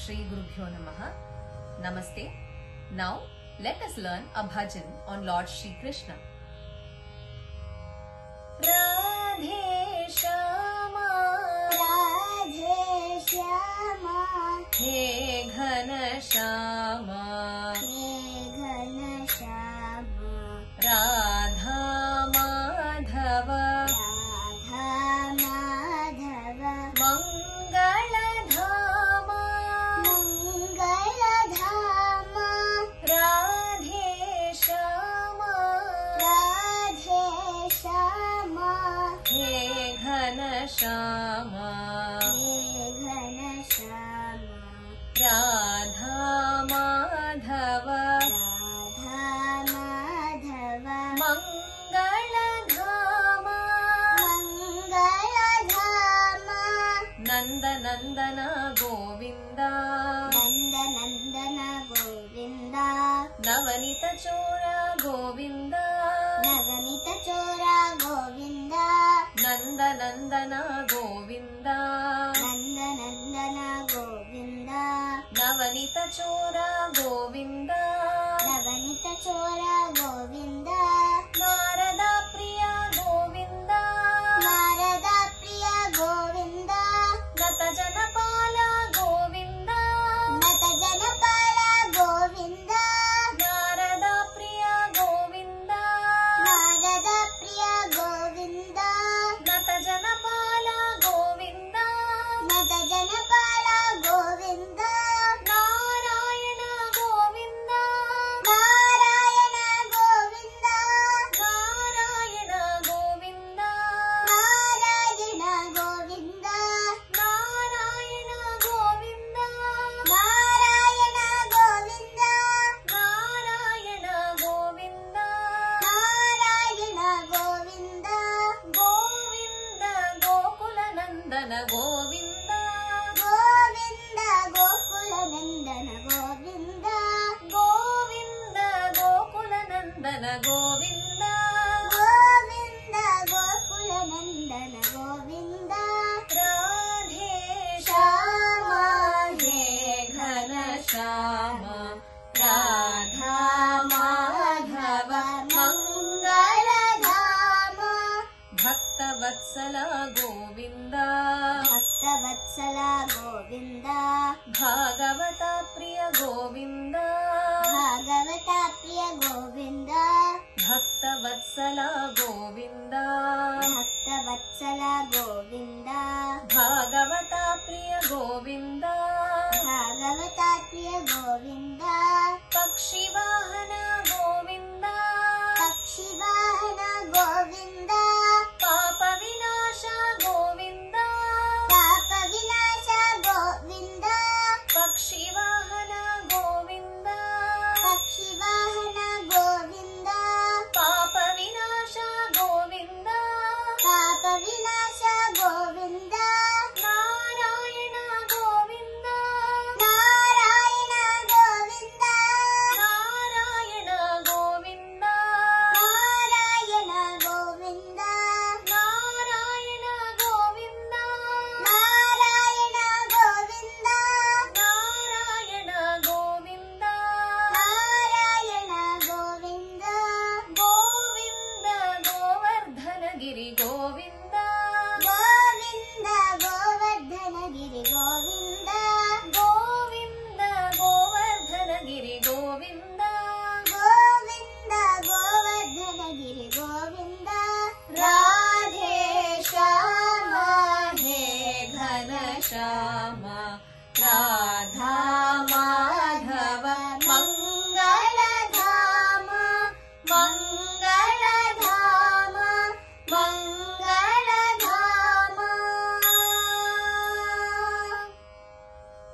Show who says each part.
Speaker 1: Shri Gurubhyo Namaha. Namaste. Now let us learn a bhajan on Lord Shri Krishna. Radhe Shama,
Speaker 2: Radhe Shama,
Speaker 1: He Ghana Shama,
Speaker 2: He Ghana Shama,
Speaker 1: Radha Madhava,
Speaker 2: Radha Madhava,
Speaker 1: Mangala Dhama,
Speaker 2: Mangala Dhama,
Speaker 1: Radhe Shama,
Speaker 2: Radhe Shama,
Speaker 1: He Ghana Shama,
Speaker 2: He Ghana Shama,
Speaker 1: Radha Madhava,
Speaker 2: Radha Madhava,
Speaker 1: Mangala Dhama,
Speaker 2: Mangala Dhama,
Speaker 1: Nanda Nandana Govinda,
Speaker 2: Nanda Nandana Govinda,
Speaker 1: Navanita Chora Govinda,
Speaker 2: Navanita Chora Govinda,
Speaker 1: Nanda Nandana Govinda,
Speaker 2: Nanda Nandana Govinda,
Speaker 1: Navanita Chora Govinda,
Speaker 2: Navanita Chora Govinda,
Speaker 1: Narada Priya Govinda,
Speaker 2: Narada Priya Govinda,
Speaker 1: Nata Janapala Govinda,
Speaker 2: Nata Janapala Govinda,
Speaker 1: Narada Priya Govinda,
Speaker 2: Narada Priya Govinda,
Speaker 1: Nata Janapala Govinda,
Speaker 2: Nata Janapala Govinda,
Speaker 1: Narayana Govinda,
Speaker 2: Narayana Govinda,
Speaker 1: Narayana Govinda,
Speaker 2: Narayana Govinda,
Speaker 1: Narayana Govinda,
Speaker 2: Narayana Govinda,
Speaker 1: Narayana Govinda,
Speaker 2: Narayana Govinda,
Speaker 1: Govinda Gokula Nandana Govinda,
Speaker 2: Govinda Gokula Nandana Govinda,
Speaker 1: Govinda Gokula Nandana Govinda,
Speaker 2: Govinda Gokula Nandana Govinda,
Speaker 1: Radhe
Speaker 2: Shama,
Speaker 1: He Ghana Shama, Radha Madhava
Speaker 2: Mangala Dhama,
Speaker 1: Bhakta Vatsala Govinda,
Speaker 2: Bhakta Vatsala Govinda,
Speaker 1: Bhagavata Priya Govinda,
Speaker 2: Bhagavata Priya Govinda,
Speaker 1: Bhakta Vatsala Govinda,
Speaker 2: Bhakta Vatsala Govinda,
Speaker 1: Bhagavata Priya Govinda,
Speaker 2: Bhagavata Priya Govinda,
Speaker 1: Pakshiva